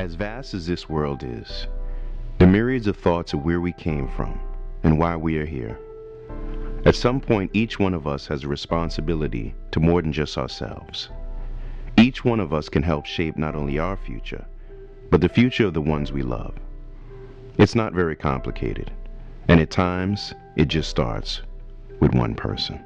As vast as this world is, the myriads of thoughts of where we came from and why we are here. At some point, each one of us has a responsibility to more than just ourselves. Each one of us can help shape not only our future, but the future of the ones we love. It's not very complicated, and at times, it just starts with one person.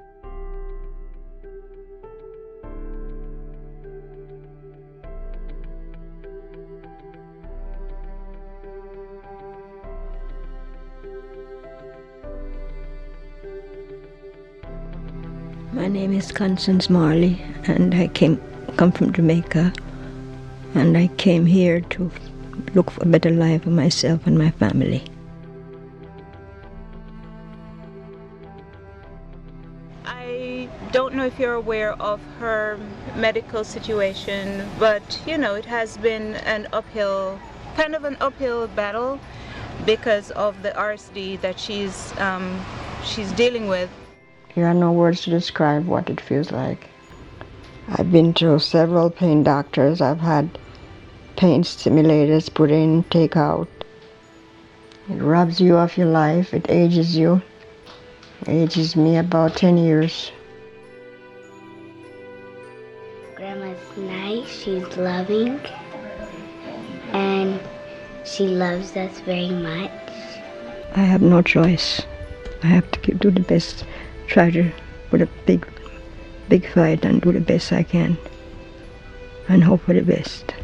My name is Constance Marley, and I come from Jamaica, and I came here to look for a better life for myself and my family. I don't know if you're aware of her medical situation, but it has been an uphill battle because of the RSD that she's dealing with. There are no words to describe what it feels like. I've been to several pain doctors. I've had pain stimulators put in, take out. It robs you of your life. It ages you. It ages me about 10 years. Grandma's nice, she's loving, and she loves us very much. I have no choice. I have to do the best, try to put a big fight and do the best I can and hope for the best.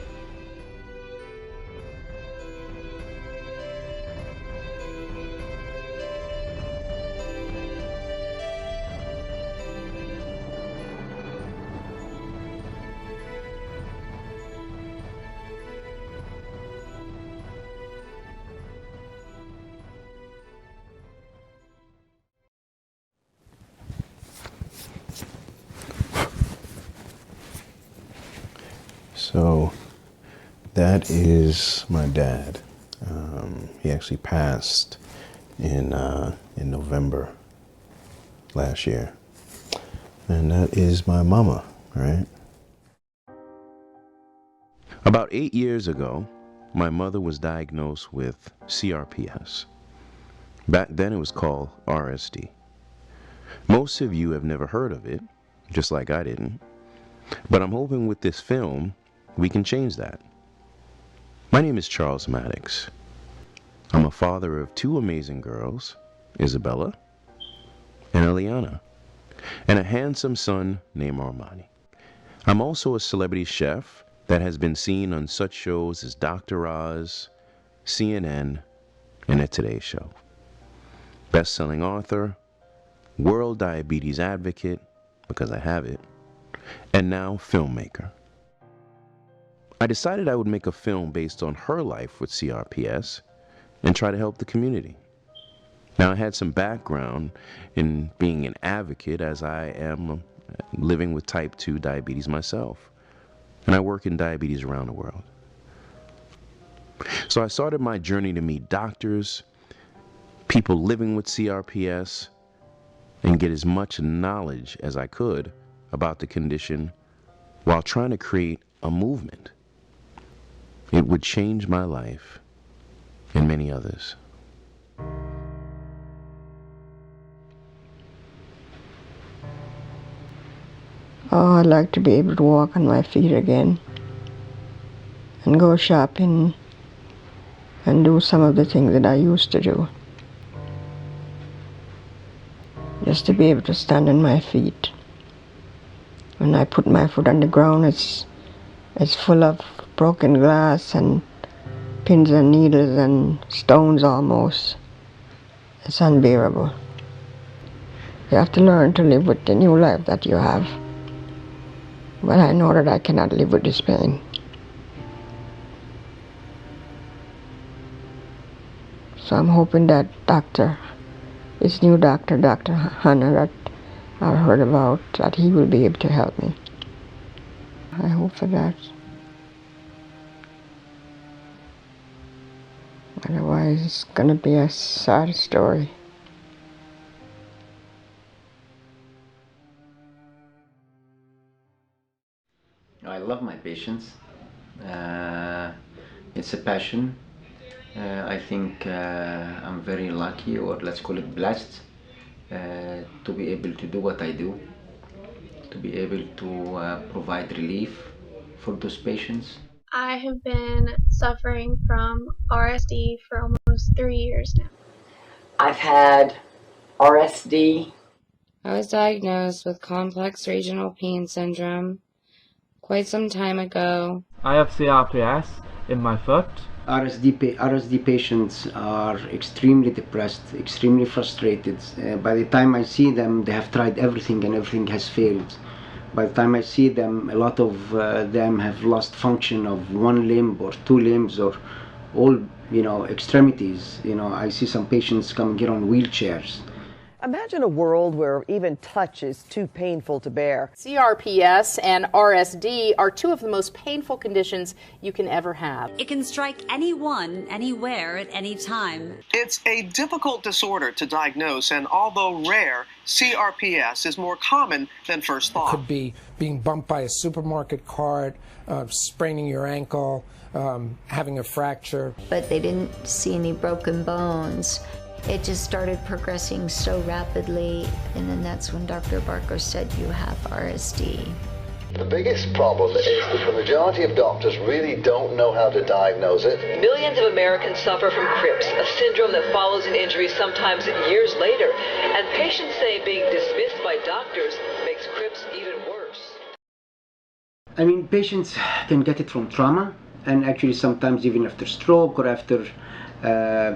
So that is my dad. He actually passed in November last year. And that is my mama, right? About 8 years ago, my mother was diagnosed with CRPS. Back then it was called RSD. Most of you have never heard of it, just like I didn't. But I'm hoping with this film, we can change that. My name is Charles Mattocks. I'm a father of 2 amazing girls, Isabella and Eliana, and a handsome son named Armani. I'm also a celebrity chef that has been seen on such shows as Dr. Oz, CNN, and The Today Show. Best-selling author, world diabetes advocate, because I have it, and now filmmaker. I decided I would make a film based on her life with CRPS and try to help the community. Now, I had some background in being an advocate as I am living with type 2 diabetes myself, and I work in diabetes around the world. So I started my journey to meet doctors, people living with CRPS, and get as much knowledge as I could about the condition while trying to create a movement. It would change my life and many others. Oh, I'd like to be able to walk on my feet again and go shopping and do some of the things that I used to do. Just to be able to stand on my feet. When I put my foot on the ground, it's full of broken glass and pins and needles and stones almost. It's unbearable. You have to learn to live with the new life that you have. But I know that I cannot live with this pain. So I'm hoping that this new doctor, Dr. Hannah, that I heard about, that he will be able to help me. I hope for that. Otherwise, it's going to be a sad story. I love my patients. It's it's a passion. I think I'm very lucky, or let's call it blessed, to be able to do what I do, to be able to provide relief for those patients. I have been suffering from RSD for almost 3 years now. I've had RSD. I was diagnosed with complex regional pain syndrome quite some time ago. I have CRPS in my foot. RSD patients are extremely depressed, extremely frustrated. By the time I see them, they have tried everything and everything has failed. By the time I see them, a lot of them have lost function of one limb or two limbs or all, extremities. I see some patients coming here on wheelchairs. Imagine a world where even touch is too painful to bear. CRPS and RSD are two of the most painful conditions you can ever have. It can strike anyone, anywhere, at any time. It's a difficult disorder to diagnose, and although rare, CRPS is more common than first thought. It could be being bumped by a supermarket cart, spraining your ankle, having a fracture. But they didn't see any broken bones. It just started progressing so rapidly, and then that's when Dr. Barker said, you have RSD. The biggest problem is that the majority of doctors really don't know how to diagnose it. Millions of Americans suffer from CRPS, a syndrome that follows an injury sometimes years later. And patients say being dismissed by doctors makes CRPS even worse. Patients can get it from trauma, and actually sometimes even after stroke or after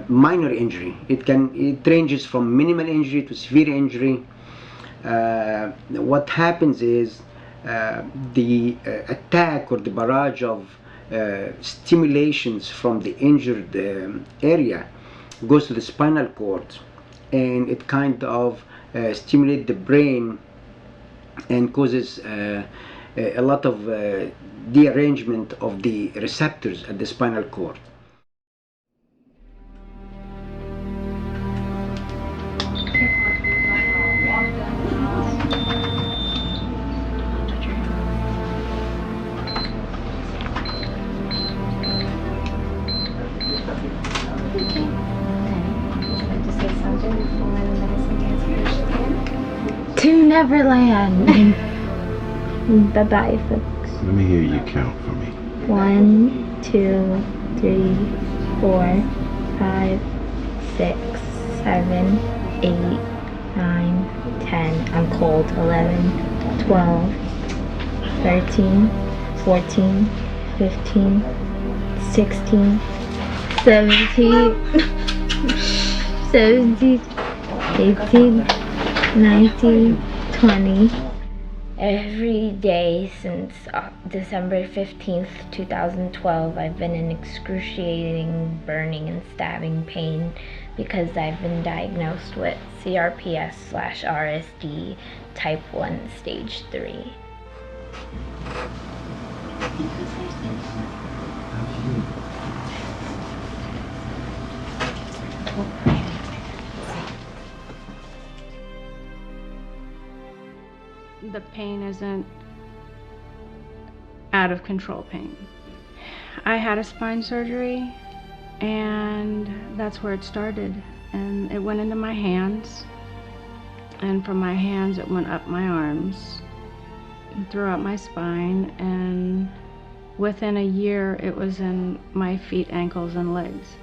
minor injury. It ranges from minimal injury to severe injury. What happens is the attack or the barrage of stimulations from the injured area goes to the spinal cord, and it kind of stimulates the brain and causes a lot of dearrangement of the receptors at the spinal cord. To Neverland. Bye-bye, folks. Let me hear you count for me. 1, 2, 3, 4, 5, 6, 7, 8, 9, 10. I'm cold. 11, 12, 13, 14, 15, 16, 17, 17, 18, 19, 20. Every day since December 15th, 2012, I've been in excruciating burning and stabbing pain because I've been diagnosed with CRPS/RSD type 1 stage 3. The pain isn't out of control pain. I had a spine surgery, and that's where it started. And it went into my hands, and from my hands it went up my arms and throughout my spine, and within a year it was in my feet, ankles, and legs.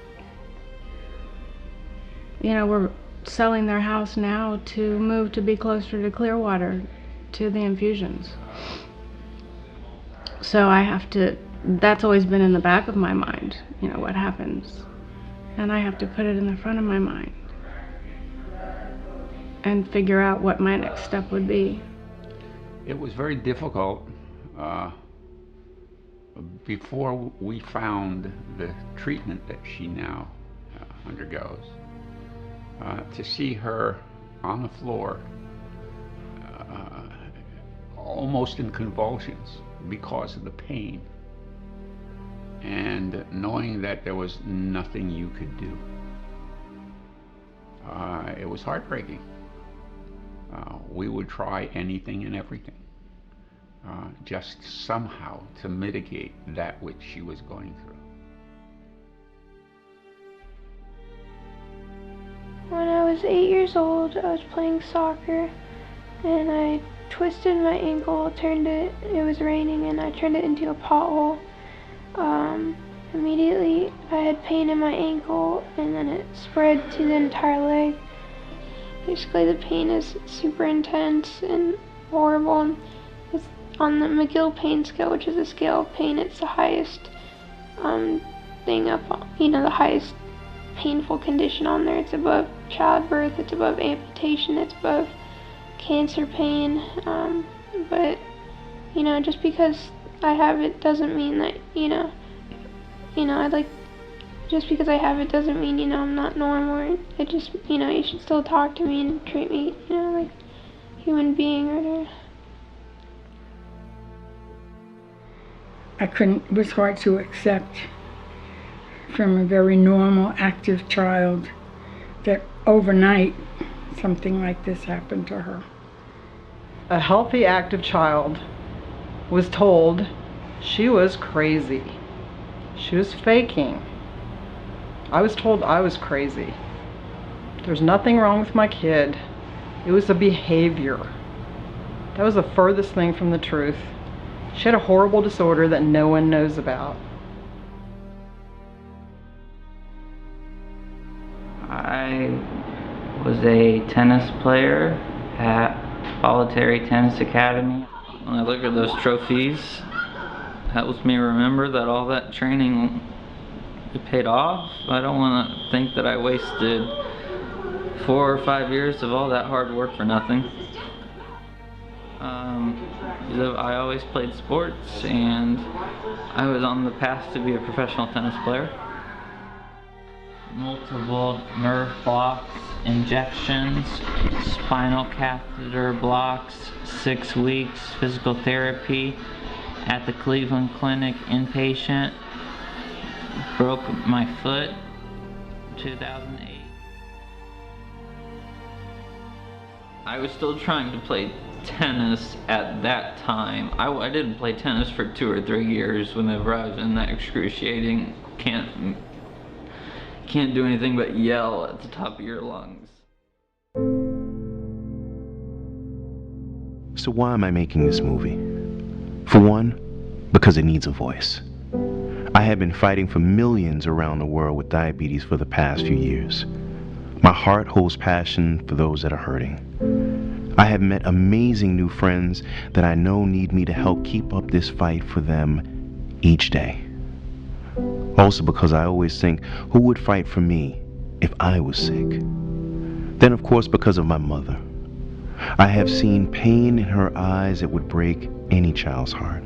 We're selling their house now to move to be closer to Clearwater, to the infusions. So that's always been in the back of my mind, what happens. And I have to put it in the front of my mind and figure out what my next step would be. It was very difficult before we found the treatment that she now undergoes, to see her on the floor almost in convulsions because of the pain, and knowing that there was nothing you could do. It was heartbreaking. We would try anything and everything, just somehow to mitigate that which she was going through. was 8 years old. I was playing soccer and I twisted my ankle, it was raining, and I turned it into a pothole. Immediately I had pain in my ankle and then it spread to the entire leg. Basically the pain is super intense and horrible. It's on the McGill pain scale, which is a scale of pain. It's the highest thing up, the highest painful condition on there. It's above childbirth, it's above amputation, it's above cancer pain. But just because I have it doesn't mean that just because I have it doesn't mean I'm not normal. It just you should still talk to me and treat me like a human being or whatever. It was hard to accept from a very normal, active child that overnight something like this happened to her. A healthy, active child was told she was crazy. She was faking. I was told I was crazy. There's nothing wrong with my kid. It was a behavior. That was the furthest thing from the truth. She had a horrible disorder that no one knows about. I was a tennis player at Voluntary Tennis Academy. When I look at those trophies, it helps me remember that all that training, it paid off. I don't want to think that I wasted 4 or 5 years of all that hard work for nothing. I always played sports and I was on the path to be a professional tennis player. Multiple nerve blocks, injections, spinal catheter blocks, 6 weeks physical therapy at the Cleveland Clinic inpatient. Broke my foot 2008. I was still trying to play tennis at that time. I didn't play tennis for 2 or 3 years whenever I was in that excruciating, can't do anything but yell at the top of your lungs. So why am I making this movie? For one, because it needs a voice. I have been fighting for millions around the world with diabetes for the past few years. My heart holds passion for those that are hurting. I have met amazing new friends that I know need me to help keep up this fight for them each day. Also because I always think, who would fight for me if I was sick? Then of course because of my mother. I have seen pain in her eyes that would break any child's heart.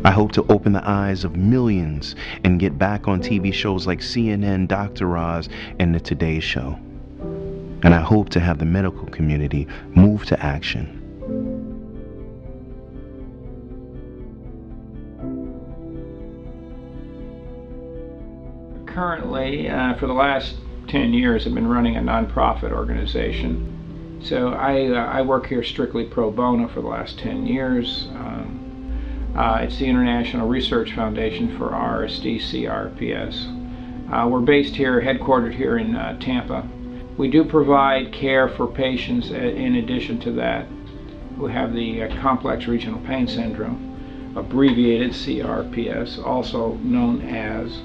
I hope to open the eyes of millions and get back on TV shows like CNN, Dr. Oz, and the Today Show. And I hope to have the medical community move to action. Currently, for the last 10 years, I've been running a nonprofit organization. So I work here strictly pro bono for the last 10 years. It's the International Research Foundation for RSD CRPS. We're based here, headquartered here in Tampa. We do provide care for patients in addition to that who have the complex regional pain syndrome, abbreviated CRPS, also known as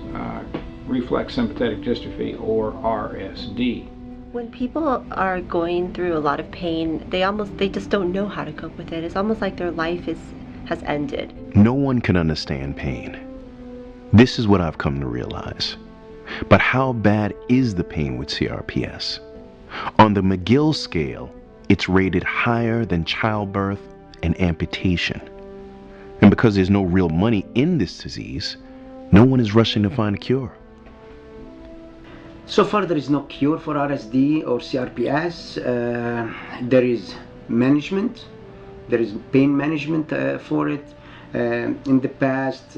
reflex sympathetic dystrophy, or RSD. When people are going through a lot of pain, they just don't know how to cope with it. It's almost like their life has ended. No one can understand pain. This is what I've come to realize. But how bad is the pain with CRPS? On the McGill scale, it's rated higher than childbirth and amputation. And because there's no real money in this disease, no one is rushing to find a cure. So far there is no cure for RSD or CRPS. There is management. There is pain management for it. In the past,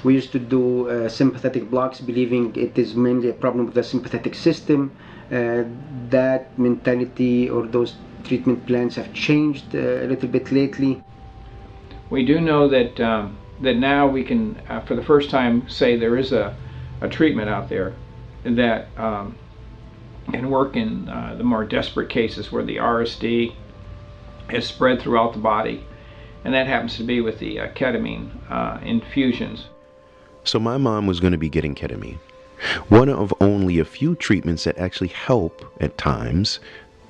we used to do sympathetic blocks, believing it is mainly a problem with the sympathetic system. That mentality or those treatment plans have changed a little bit lately. We do know that that now we can, for the first time, say there is a treatment out there that and work in the more desperate cases where the RSD is spread throughout the body, and that happens to be with the ketamine infusions. So my mom was going to be getting ketamine, one of only a few treatments that actually help at times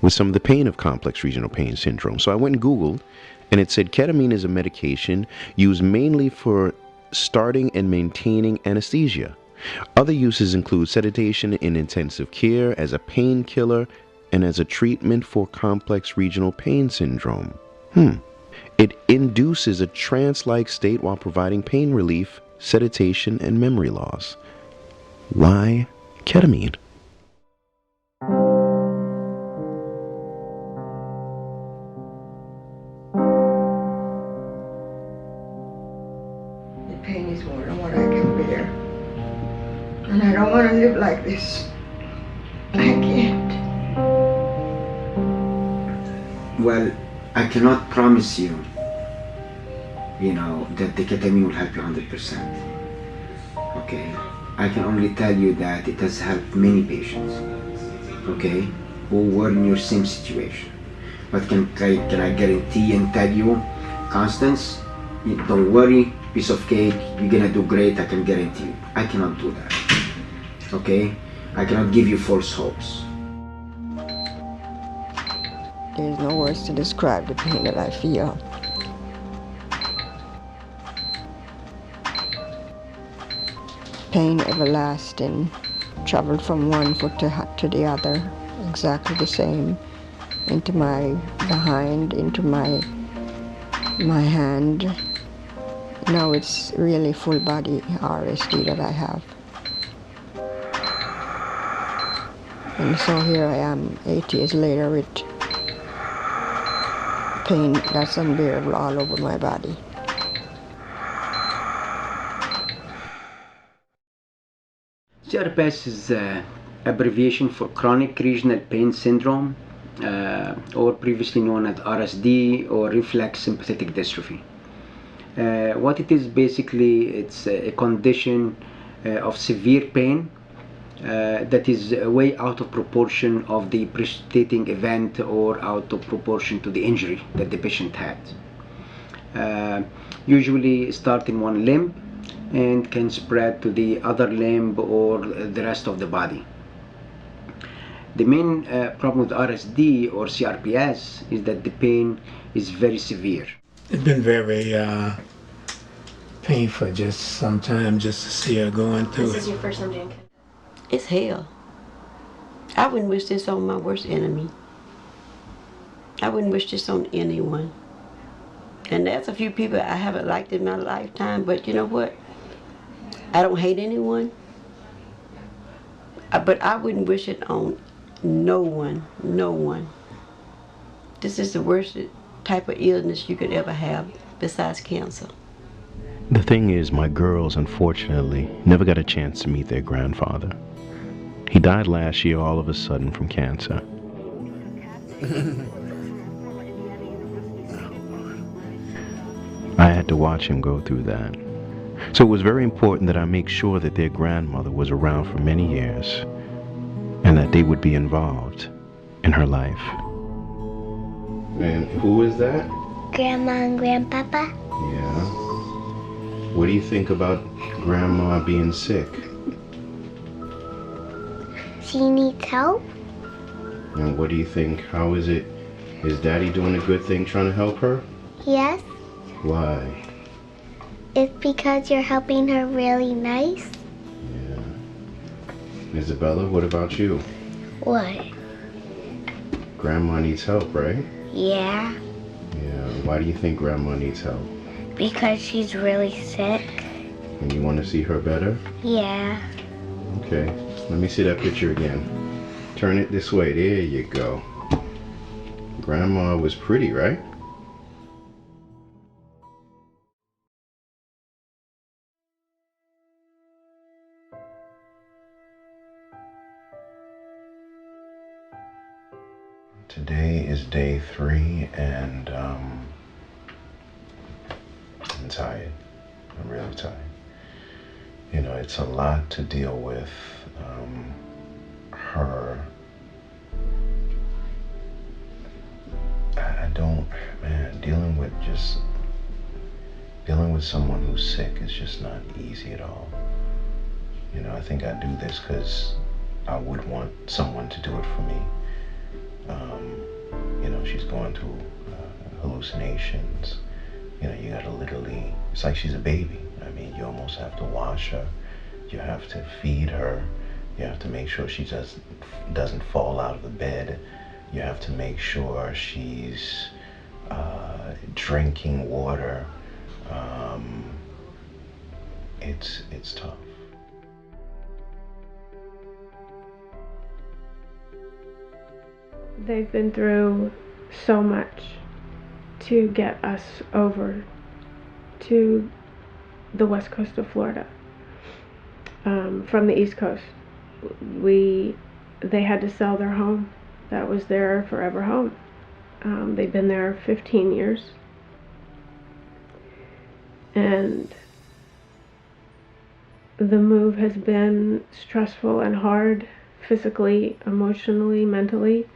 with some of the pain of complex regional pain syndrome. So I went and Googled, and it said ketamine is a medication used mainly for starting and maintaining anesthesia. Other uses include sedation in intensive care, as a painkiller, and as a treatment for complex regional pain syndrome. It induces a trance-like state while providing pain relief, sedation, and memory loss. Why ketamine? The pain is more than what I can bear. And I don't want to live like this. I can't. Well, I cannot promise you, that the ketamine will help you 100%. Okay? I can only tell you that it has helped many patients, okay, who were in your same situation. But can I guarantee and tell you, Constance, don't worry, piece of cake, you're gonna do great, I can guarantee you. I cannot do that, okay? I cannot give you false hopes. There's no words to describe the pain that I feel. Pain everlasting, traveled from one foot to the other, exactly the same, into my behind, into my hand. Now it's really full body RSD that I have. And so here I am 8 years later with pain that's unbearable all over my body. CRPS is an abbreviation for chronic regional pain syndrome, or previously known as RSD, or reflex sympathetic dystrophy. What it is basically, it's a condition of severe pain that is way out of proportion of the precipitating event or out of proportion to the injury that the patient had. Usually start in one limb and can spread to the other limb or the rest of the body. The main problem with RSD or CRPS is that the pain is very severe. It's been very painful sometimes just to see her going through it. This is your first time doing it? It's hell. I wouldn't wish this on my worst enemy. I wouldn't wish this on anyone. And there's a few people I haven't liked in my lifetime, but you know what? I don't hate anyone, but I wouldn't wish it on no one, no one. This is the worst type of illness you could ever have besides cancer. The thing is, my girls, unfortunately, never got a chance to meet their grandfather. He died last year all of a sudden from cancer. I had to watch him go through that. So it was very important that I make sure that their grandmother was around for many years and that they would be involved in her life. And who is that? Grandma and Grandpapa. Yeah. What do you think about Grandma being sick? She needs help. And what do you think? How is it? Is Daddy doing a good thing trying to help her? Yes. Why? It's because you're helping her really nice. Yeah. Isabella, what about you? What? Grandma needs help, right? Yeah. Yeah. Why do you think Grandma needs help? Because she's really sick. And you want to see her better? Yeah. Okay. Let me see that picture again. Turn it this way. There you go. Grandma was pretty, right? Today is day 3 and I'm tired. I'm really tired. You know, it's a lot to deal with her dealing with someone who's sick is just not easy at all. You know, I think I do this because I would want someone to do it for me. You know, she's going through hallucinations. You know, you gotta literally, it's like she's a baby. I mean, you almost have to wash her. You have to feed her. You have to make sure she doesn't fall out of the bed. You have to make sure she's drinking water. It's tough. They've been through so much to get us over to the west coast of Florida. From the east coast, they had to sell their home. That was their forever home. They've been there 15 years. And the move has been stressful and hard, physically, emotionally, mentally,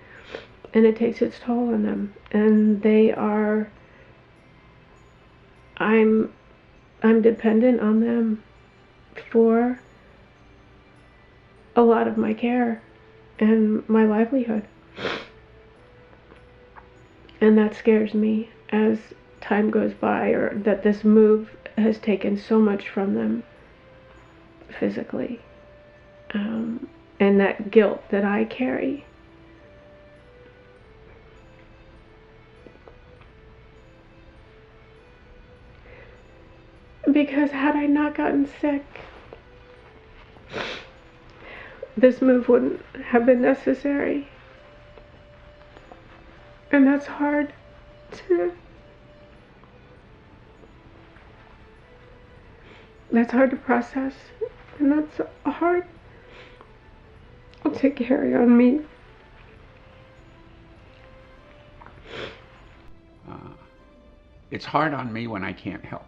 and it takes its toll on them. And I'm dependent on them for a lot of my care and my livelihood. And that scares me as time goes by, or that this move has taken so much from them physically. And that guilt that I carry. Because had I not gotten sick, this move wouldn't have been necessary. And that's hard to process, and that's hard to carry on me. It's hard on me when I can't help,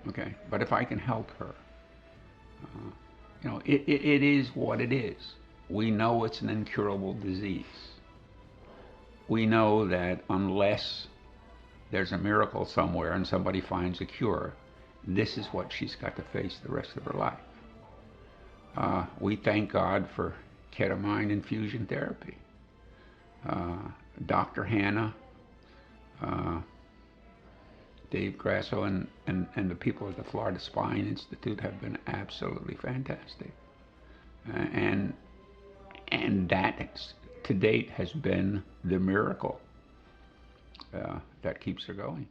okay? But if I can help her, you know, it is what it is. We know it's an incurable disease. We know that unless there's a miracle somewhere and somebody finds a cure, this is what she's got to face the rest of her life. We thank God for ketamine infusion therapy. Dr. Hannah, Dave Grasso, and the people at the Florida Spine Institute have been absolutely fantastic. And that, to date, has been the miracle that keeps her going.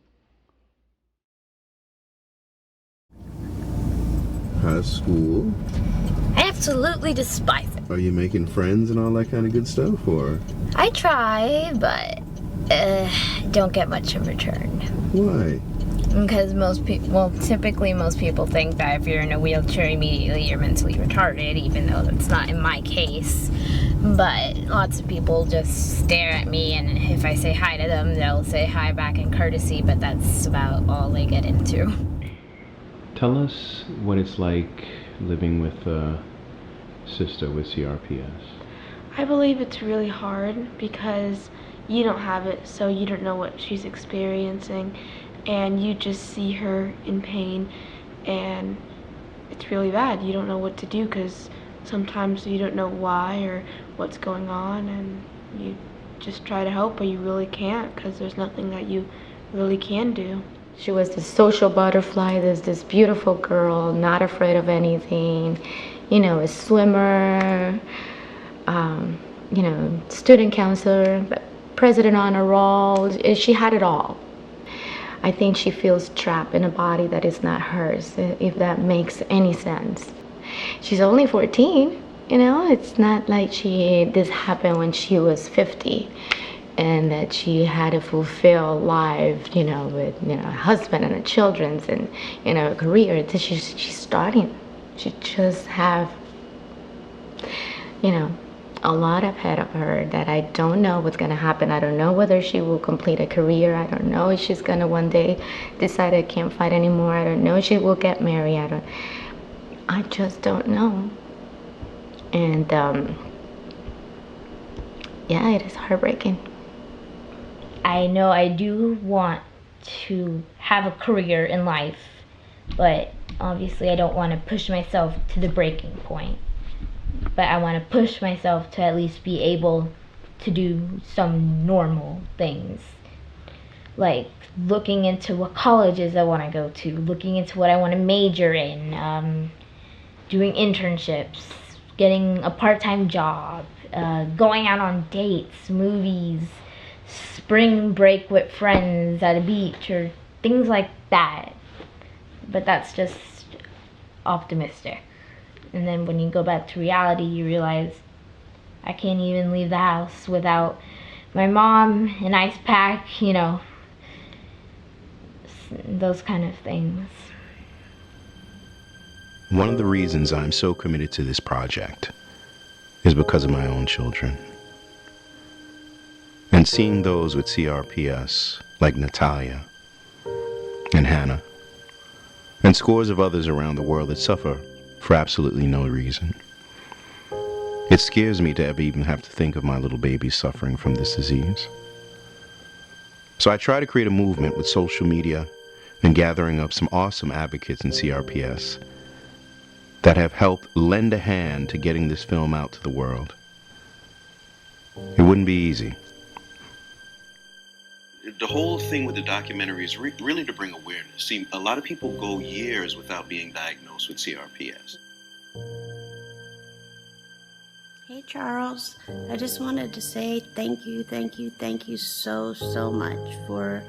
How's school? I absolutely despise it. Are you making friends and all that kind of good stuff, or? I try, but don't get much in return. Why? Because typically most people think that if you're in a wheelchair, immediately you're mentally retarded, even though that's not in my case. But lots of people just stare at me, and if I say hi to them, they'll say hi back in courtesy, but that's about all they get into. Tell us what it's like living with a sister with CRPS. I believe it's really hard because you don't have it, so you don't know what she's experiencing, and you just see her in pain, and it's really bad. You don't know what to do because sometimes you don't know why or what's going on, and you just try to help, but you really can't because there's nothing that you really can do. She was this social butterfly, this beautiful girl, not afraid of anything, you know, a swimmer, you know, student counselor, president honor roll. She had it all. I think she feels trapped in a body that is not hers, if that makes any sense. She's only 14, you know, it's not like this happened when she was 50. And that she had a fulfilled life, you know, with, you know, a husband and a children and, you know, a career. She's starting. She just have, you know, a lot ahead of her that I don't know what's gonna happen. I don't know whether she will complete a career. I don't know if she's gonna one day decide I can't fight anymore. I don't know if she will get married. I just don't know. And yeah, it is heartbreaking. I know I do want to have a career in life, but obviously I don't want to push myself to the breaking point. But I want to push myself to at least be able to do some normal things. Like looking into what colleges I want to go to, looking into what I want to major in, doing internships, getting a part-time job, going out on dates, movies, spring break with friends at a beach, or things like that. But that's just optimistic. And then when you go back to reality, you realize I can't even leave the house without my mom, an ice pack, those kind of things. One of the reasons I'm so committed to this project is because of my own children. And seeing those with CRPS, like Natalia and Hannah, and scores of others around the world that suffer for absolutely no reason. It scares me to ever even have to think of my little babies suffering from this disease. So I try to create a movement with social media and gathering up some awesome advocates in CRPS that have helped lend a hand to getting this film out to the world. It wouldn't be easy. The whole thing with the documentary is really to bring awareness. See, a lot of people go years without being diagnosed with CRPS. Hey Charles, I just wanted to say thank you so much for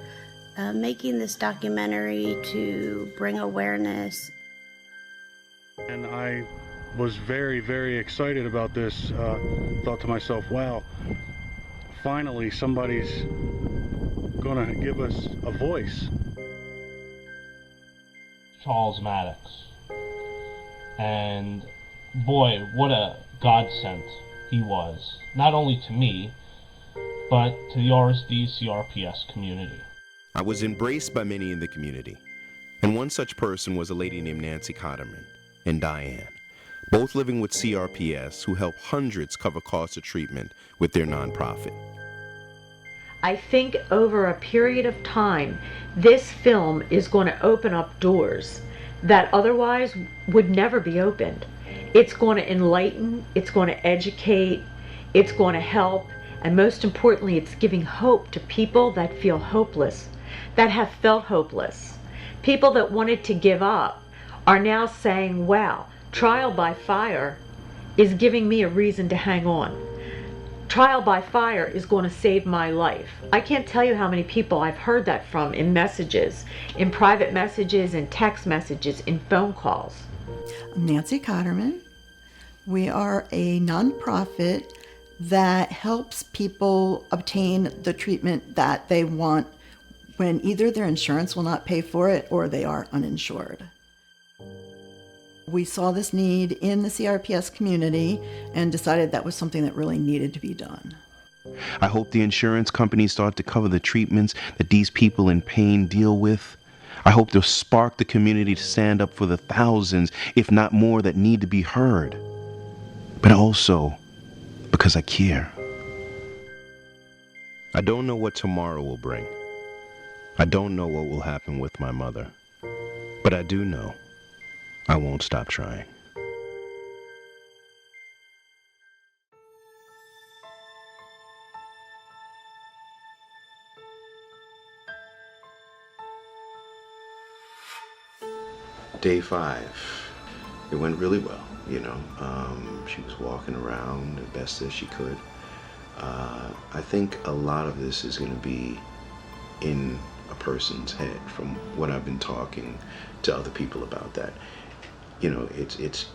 making this documentary to bring awareness. And I was very, very excited about this. Thought to myself, wow, finally somebody's gonna give us a voice. Charles Mattocks. And boy, what a godsend he was, not only to me, but to the RSD CRPS community. I was embraced by many in the community, and one such person was a lady named Nancy Cotterman and Diane, both living with CRPS, who help hundreds cover costs of treatment with their nonprofit. I think over a period of time, this film is going to open up doors that otherwise would never be opened. It's going to enlighten, it's going to educate, it's going to help, and most importantly, it's giving hope to people that feel hopeless, that have felt hopeless. People that wanted to give up are now saying, wow, trial by fire is giving me a reason to hang on. Trial by fire is going to save my life. I can't tell you how many people I've heard that from in messages, in private messages, in text messages, in phone calls. I'm Nancy Cotterman. We are a nonprofit that helps people obtain the treatment that they want when either their insurance will not pay for it or they are uninsured. We saw this need in the CRPS community and decided that was something that really needed to be done. I hope the insurance companies start to cover the treatments that these people in pain deal with. I hope they'll spark the community to stand up for the thousands, if not more, that need to be heard. But also because I care. I don't know what tomorrow will bring. I don't know what will happen with my mother. But I do know I won't stop trying. Day 5, it went really well, She was walking around the best that she could. I think a lot of this is going to be in a person's head from what I've been talking to other people about that. It's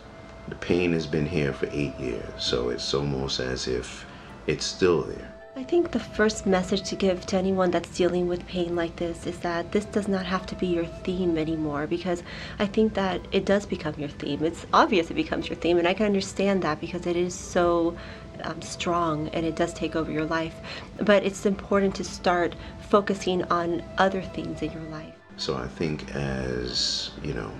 the pain has been here for 8 years, so it's almost as if it's still there. I think the first message to give to anyone that's dealing with pain like this is that this does not have to be your theme anymore, because I think that it does become your theme. It's obvious it becomes your theme, and I can understand that because it is so strong and it does take over your life. But it's important to start focusing on other things in your life. So I think as,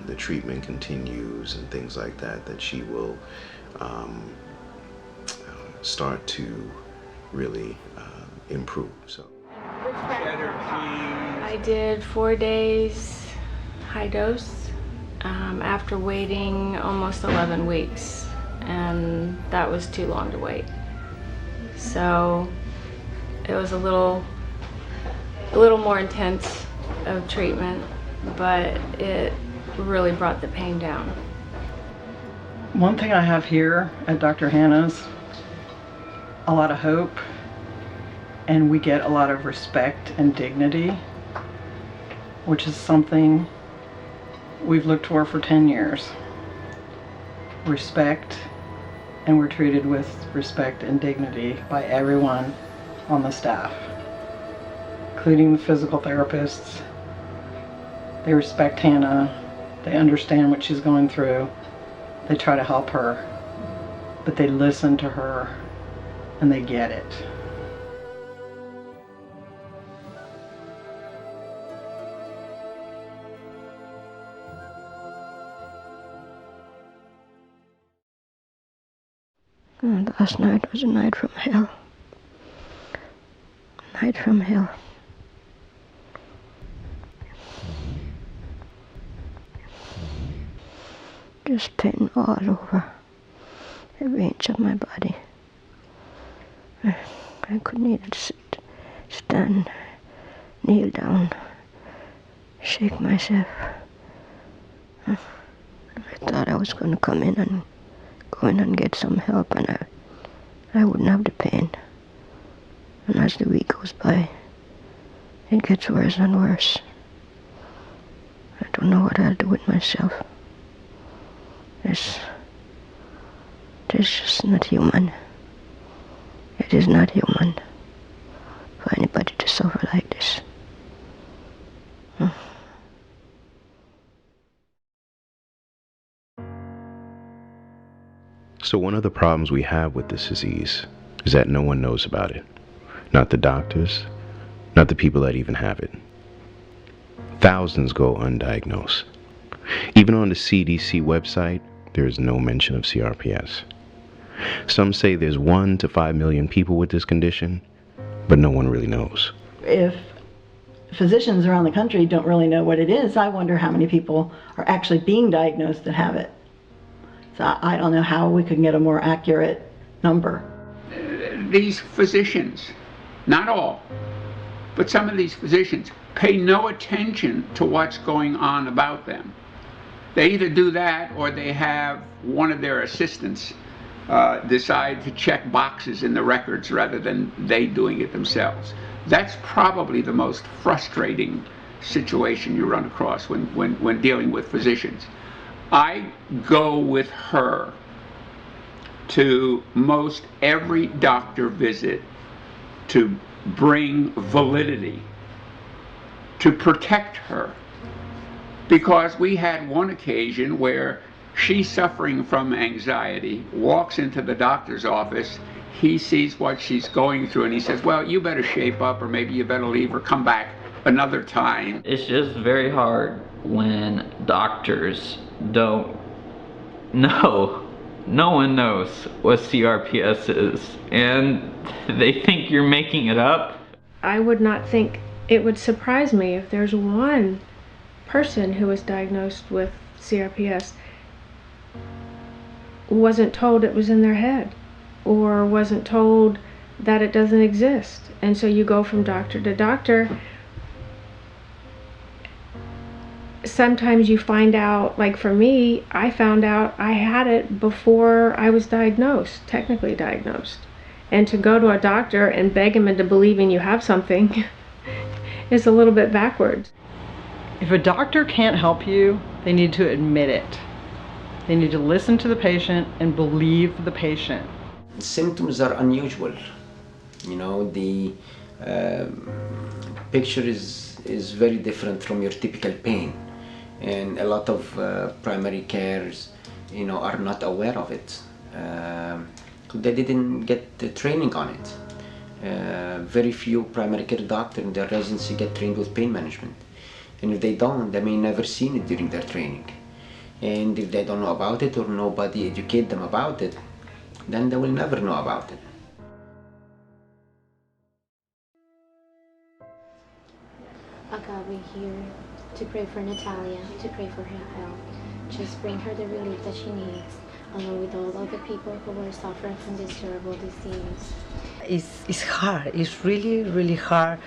the treatment continues and things like that, that she will start to really improve. So I did 4 days high dose after waiting almost 11 weeks, and that was too long to wait. So it was a little more intense of treatment, but it really brought the pain down. One thing I have here at Dr. Hannah's, a lot of hope, and we get a lot of respect and dignity, which is something we've looked for 10 years. Respect, and we're treated with respect and dignity by everyone on the staff, including the physical therapists. They respect Hannah, they understand what she's going through, they try to help her, but they listen to her and they get it. Last night was a night from hell. Night from hell. Just pain all over every inch of my body. I couldn't even sit, stand, kneel down, shake myself. I thought I was going to come in and go in and get some help, and I wouldn't have the pain. And as the week goes by, it gets worse and worse. I don't know what I'll do with myself. It's just not human. It is not human for anybody to suffer like this. So one of the problems we have with this disease is that no one knows about it. Not the doctors, not the people that even have it. Thousands go undiagnosed. Even on the CDC website, there is no mention of CRPS. Some say there's 1 to 5 million people with this condition, but no one really knows. If physicians around the country don't really know what it is, I wonder how many people are actually being diagnosed that have it. So I don't know how we could get a more accurate number. These physicians, not all, but some of these physicians pay no attention to what's going on about them. They either do that or they have one of their assistants decide to check boxes in the records rather than they doing it themselves. That's probably the most frustrating situation you run across when dealing with physicians. I go with her to most every doctor visit to bring validity, to protect her. Because we had one occasion where she's suffering from anxiety, walks into the doctor's office, he sees what she's going through and he says, well, you better shape up, or maybe you better leave or come back another time. It's just very hard when doctors don't know. No one knows what CRPS is, and they think you're making it up. I would not think it would surprise me if there's one person who was diagnosed with CRPS wasn't told it was in their head, or wasn't told that it doesn't exist. And so you go from doctor to doctor. Sometimes you find out, like for me, I found out I had it before I was diagnosed, technically diagnosed. And to go to a doctor and beg him into believing you have something is a little bit backwards. If a doctor can't help you, they need to admit it. They need to listen to the patient and believe the patient. Symptoms are unusual. You know, the picture is very different from your typical pain. And a lot of primary cares, you know, are not aware of it. They didn't get the training on it. Very few primary care doctors in their residency get trained with pain management. And if they don't, they may never seen it during their training. And if they don't know about it or nobody educate them about it, then they will never know about it. gathering here to pray for Natalia, to pray for her health. Just bring her the relief that she needs, along with all other people who are suffering from this terrible disease. It's hard. It's really, really hard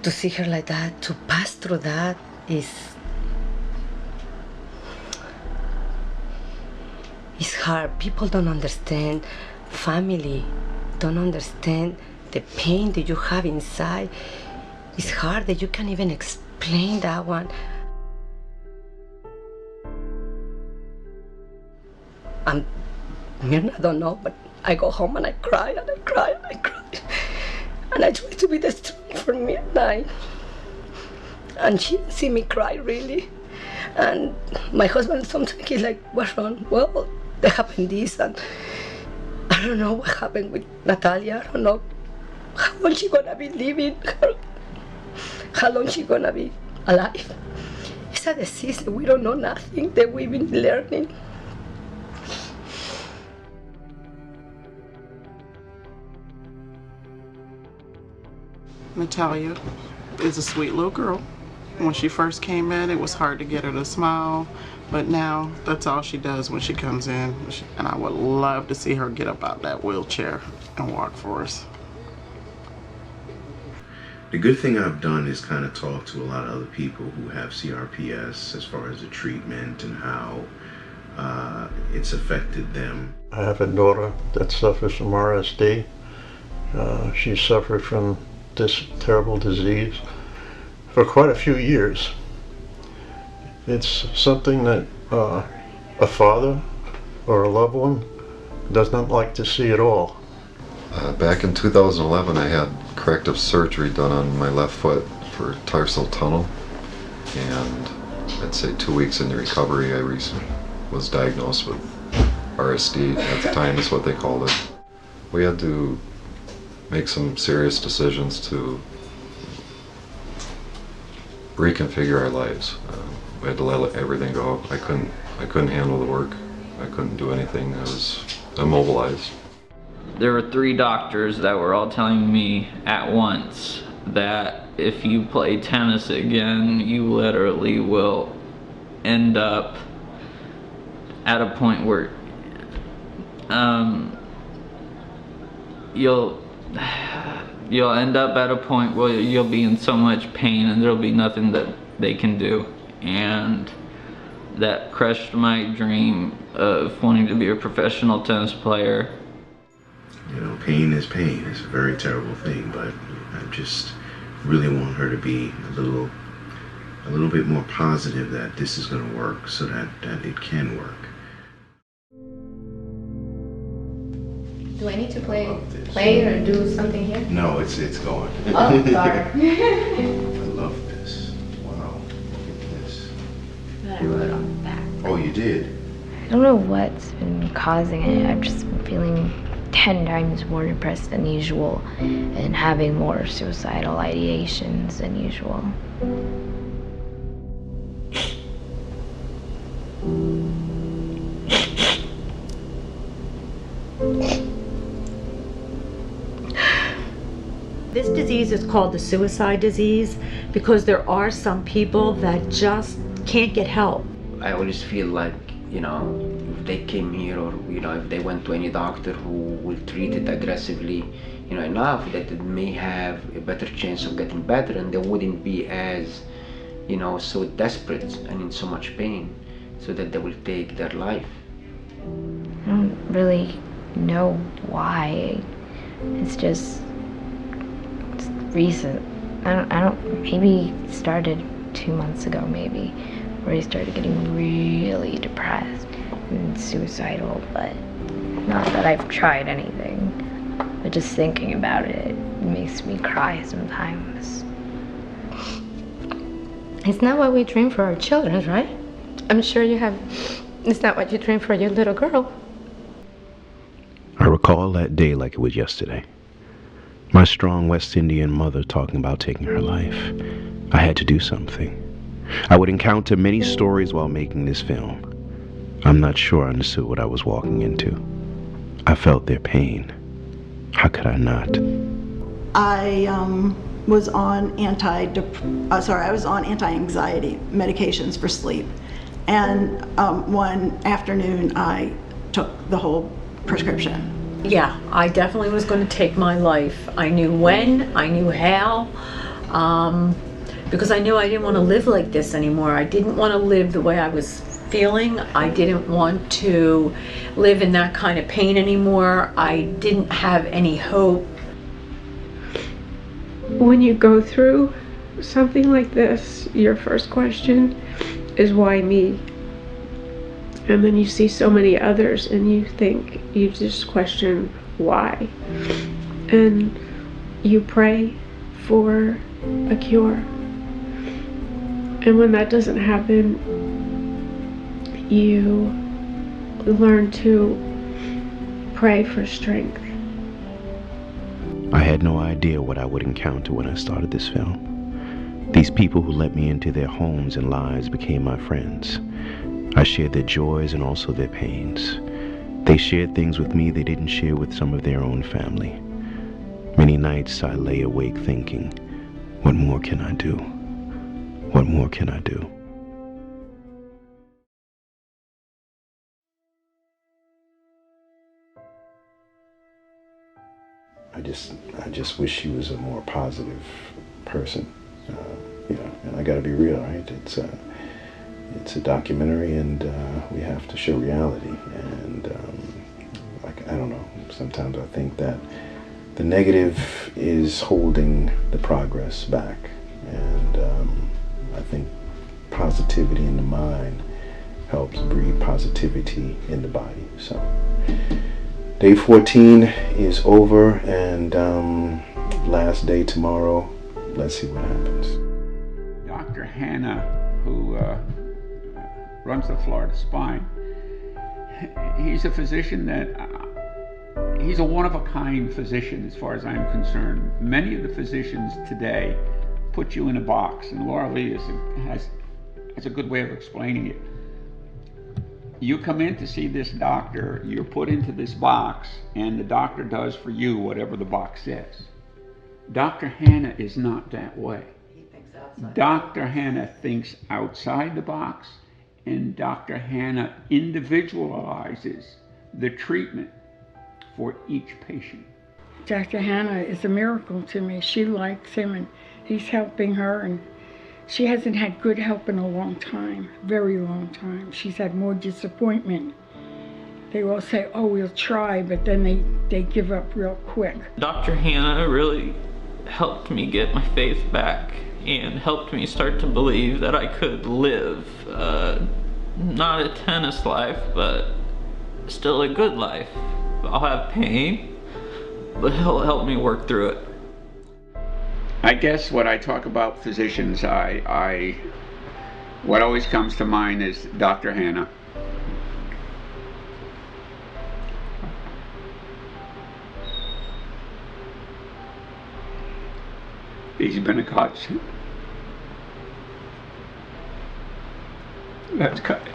to see her like that, to pass through that. It's hard. People don't understand. Family don't understand the pain that you have inside. It's hard that you can't even explain that one. I don't know, but I go home and I cry and I cry and I cry. And I try to be the strength for me at night. And she didn't see me cry, really. And my husband sometimes he's like, what's wrong? Well, there happened this, and I don't know what happened with Natalia. I don't know how long she's gonna be living, how long she's gonna be alive. It's a disease that we don't know nothing, that we've been learning. Natalia is a sweet little girl. When she first came in, it was hard to get her to smile, but now that's all she does when she comes in. And I would love to see her get up out that wheelchair and walk for us. The good thing I've done is kind of talk to a lot of other people who have CRPS as far as the treatment and how it's affected them. I have a daughter that suffers from RSD. She suffered from this terrible disease for quite a few years. It's something that a father or a loved one does not like to see at all. Back in 2011, I had corrective surgery done on my left foot for tarsal tunnel, and I'd say 2 weeks into recovery, I was diagnosed with RSD. At the time, is what they called it. We had to make some serious decisions to reconfigure our lives. We had to let everything go. I couldn't handle the work. I couldn't do anything. I was immobilized. There were 3 doctors that were all telling me at once that if you play tennis again, you literally will end up at a point where you'll end up at a point where you'll be in so much pain and there'll be nothing that they can do. And that crushed my dream of wanting to be a professional tennis player. You know, pain is pain. It's a very terrible thing, but I just really want her to be a little bit more positive that this is going to work, so that it can work. Do I need to play or do something here? No, it's going. Oh, sorry. I love this. Wow, look at this. I wrote on the back. Oh, you did? I don't know what's been causing it. I've just been feeling 10 times more depressed than usual and having more suicidal ideations than usual. This disease is called the suicide disease because there are some people that just can't get help. I always feel like, you know, if they came here or, you know, if they went to any doctor who will treat it aggressively, you know, enough that it may have a better chance of getting better and they wouldn't be as, you know, so desperate and in so much pain so that they will take their life. I don't really know why. It's just recent. I don't, maybe it started 2 months ago maybe, where I started getting really depressed and suicidal, but not that I've tried anything, but just thinking about it makes me cry sometimes. It's not what we dream for our children, right? I'm sure you have, it's not what you dream for your little girl. I recall that day like it was yesterday. My strong West Indian mother talking about taking her life. I had to do something. I would encounter many stories while making this film. I'm not sure I understood what I was walking into. I felt their pain. How could I not? I was on anti-anxiety medications for sleep. And one afternoon I took the whole prescription. Yeah, I definitely was going to take my life. I knew when, I knew how, because I knew I didn't want to live like this anymore. I didn't want to live the way I was feeling. I didn't want to live in that kind of pain anymore. I didn't have any hope. When you go through something like this, your first question is, why me? And then you see so many others and you just question why. And you pray for a cure. And when that doesn't happen, you learn to pray for strength. I had no idea what I would encounter when I started this film. These people who let me into their homes and lives became my friends. I shared their joys and also their pains. They shared things with me they didn't share with some of their own family. Many nights I lay awake thinking, what more can I do? What more can I do? I just wish she was a more positive person, and I got to be real, right? It's a documentary, and we have to show reality. And I don't know. Sometimes I think that the negative is holding the progress back, and I think positivity in the mind helps breed positivity in the body. So. Day 14 is over, and last day tomorrow. Let's see what happens. Dr. Hannah, who runs the Florida Spine, he's a physician he's a one-of-a-kind physician as far as I'm concerned. Many of the physicians today put you in a box, and Laura Lee has a good way of explaining it. You come in to see this doctor, you're put into this box, and the doctor does for you whatever the box says. Dr. Hannah is not that way. Dr. Hannah thinks outside the box, and Dr. Hannah individualizes the treatment for each patient. Dr. Hannah is a miracle to me. She likes him, and he's helping her, and she hasn't had good help in a long time, very long time. She's had more disappointment. They all say, oh, we'll try, but then they give up real quick. Dr. Hannah really helped me get my faith back and helped me start to believe that I could live, not a tennis life, but still a good life. I'll have pain, but he'll help me work through it. I guess when I talk about physicians, what always comes to mind is Dr. Hannah. He's been a godsend. Let's cut it.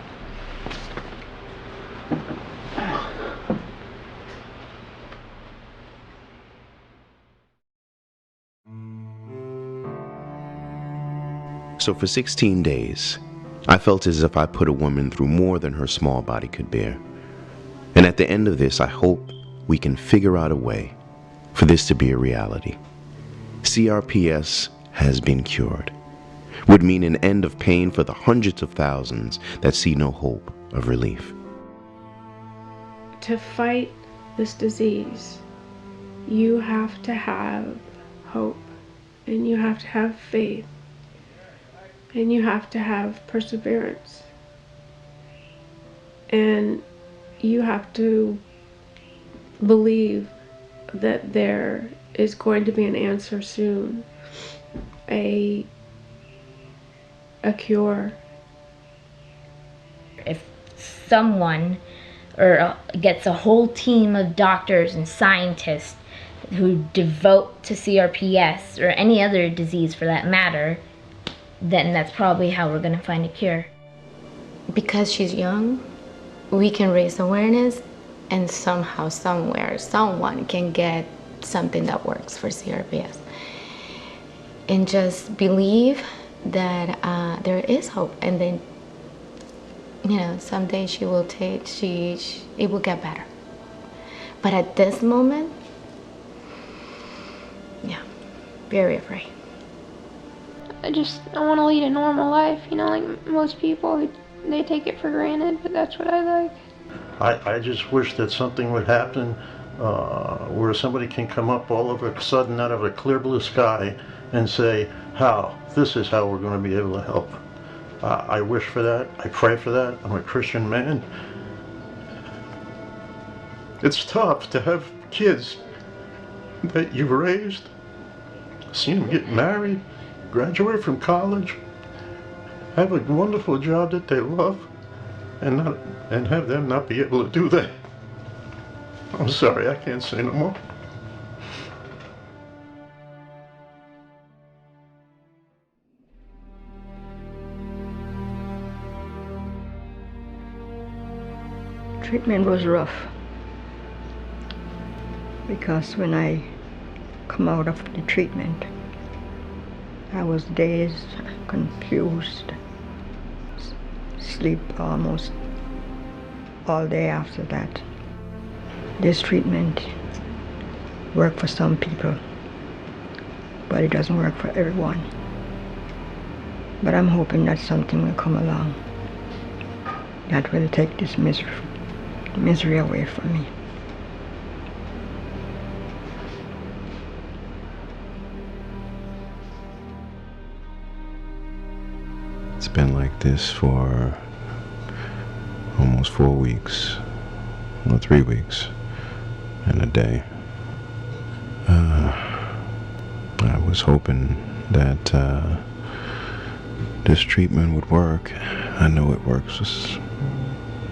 So for 16 days, I felt as if I put a woman through more than her small body could bear. And at the end of this, I hope we can figure out a way for this to be a reality. CRPS has been cured. Would mean an end of pain for the hundreds of thousands that see no hope of relief. To fight this disease, you have to have hope, and you have to have faith, and you have to have perseverance, and you have to believe that there is going to be an answer soon, a cure. If someone gets a whole team of doctors and scientists who devote to CRPS or any other disease for that matter, then that's probably how we're going to find a cure. Because she's young, we can raise awareness, and somehow, somewhere, someone can get something that works for CRPS. and just believe that there is hope, and then someday it will get better. But at this moment, yeah, very afraid. I want to lead a normal life, like most people, they take it for granted, but that's what I like. I just wish that something would happen where somebody can come up all of a sudden out of a clear blue sky and say, this is how we're going to be able to help. I wish for that. I pray for that. I'm a Christian man. It's tough to have kids that you've raised, seen them get married, graduate from college, have a wonderful job that they love, and have them not be able to do that. I'm sorry, I can't say no more. Treatment was rough because when I come out of the treatment, I was dazed, confused, sleep almost all day after that. This treatment works for some people, but it doesn't work for everyone. But I'm hoping that something will come along that will take this misery away from me. It's been like this for almost 4 weeks, or 3 weeks and a day. I was hoping that this treatment would work. I know it works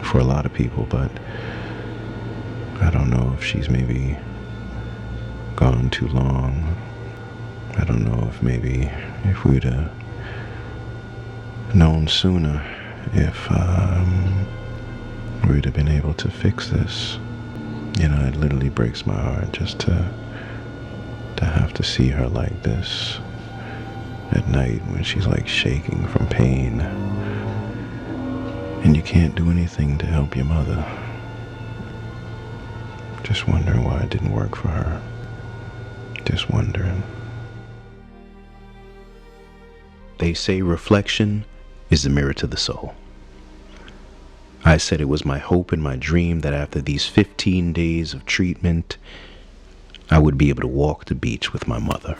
for a lot of people, but I don't know if she's maybe gone too long. I don't know if we'd have known sooner, if we'd have been able to fix this. It literally breaks my heart just to have to see her like this at night when she's like shaking from pain, and you can't do anything to help your mother. Just wondering why it didn't work for her. Just wondering. They say reflection is the mirror to the soul. I said it was my hope and my dream that after these 15 days of treatment, I would be able to walk the beach with my mother.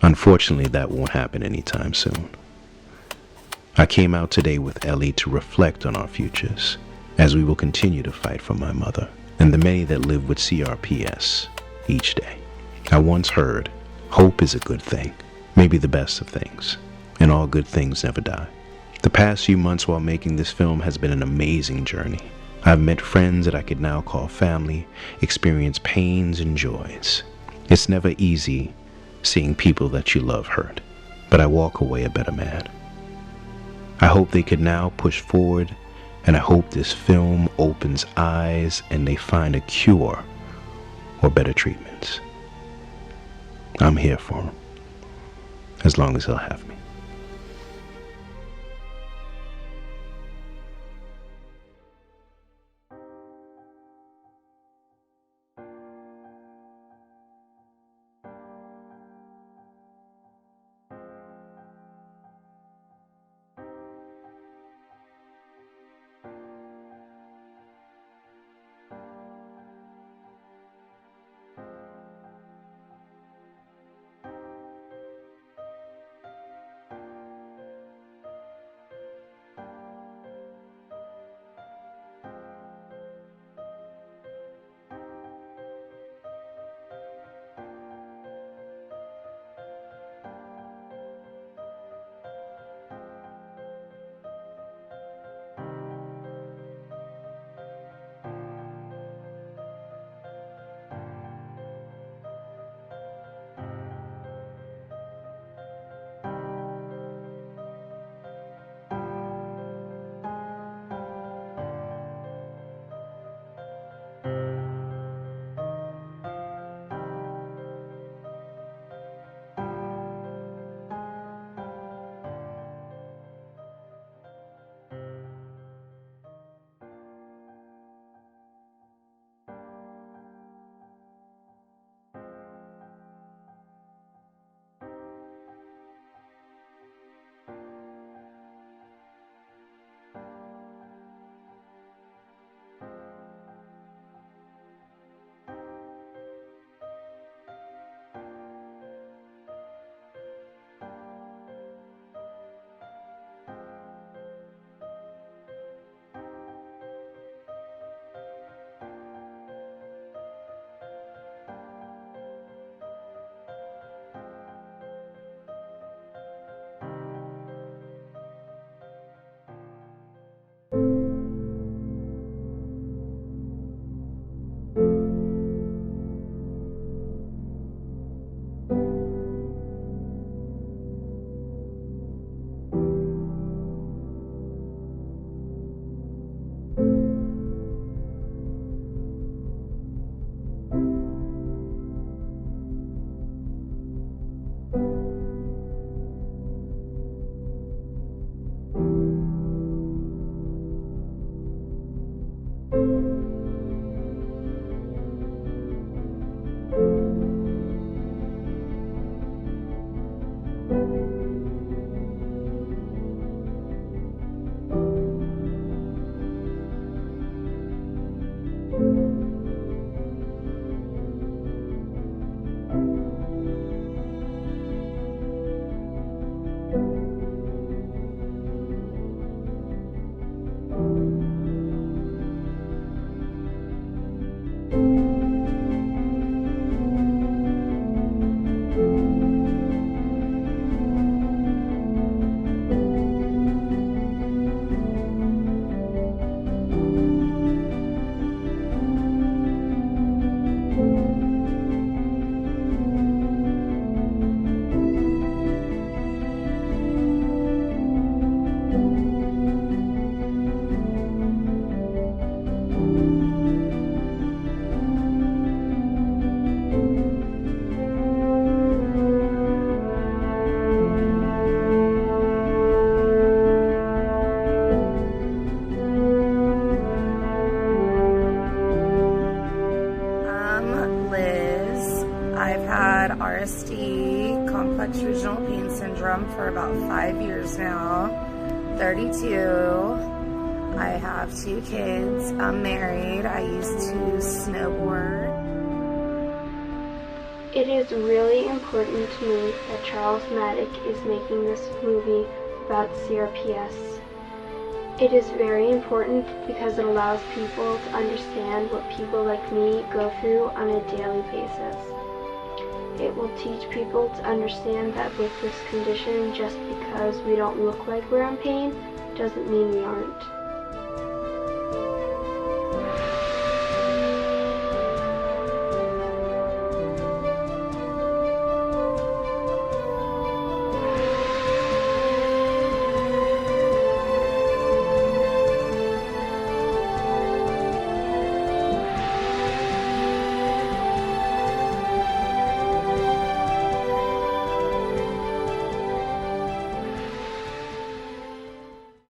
Unfortunately, that won't happen anytime soon. I came out today with Ellie to reflect on our futures, as we will continue to fight for my mother and the many that live with CRPS each day. I once heard, hope is a good thing, maybe the best of things, and all good things never die. The past few months while making this film has been an amazing journey. I've met friends that I could now call family, experienced pains and joys. It's never easy seeing people that you love hurt, but I walk away a better man. I hope they could now push forward, and I hope this film opens eyes and they find a cure or better treatments. I'm here for them, as long as they'll have me. RSD, complex regional pain syndrome, for about 5 years now. 32. I have 2 kids. I'm married. I used to snowboard. It is really important to me that Charles Mattocks is making this movie about CRPS. It is very important because it allows people to understand what people like me go through on a daily basis. It will teach people to understand that with this condition, just because we don't look like we're in pain, doesn't mean we aren't.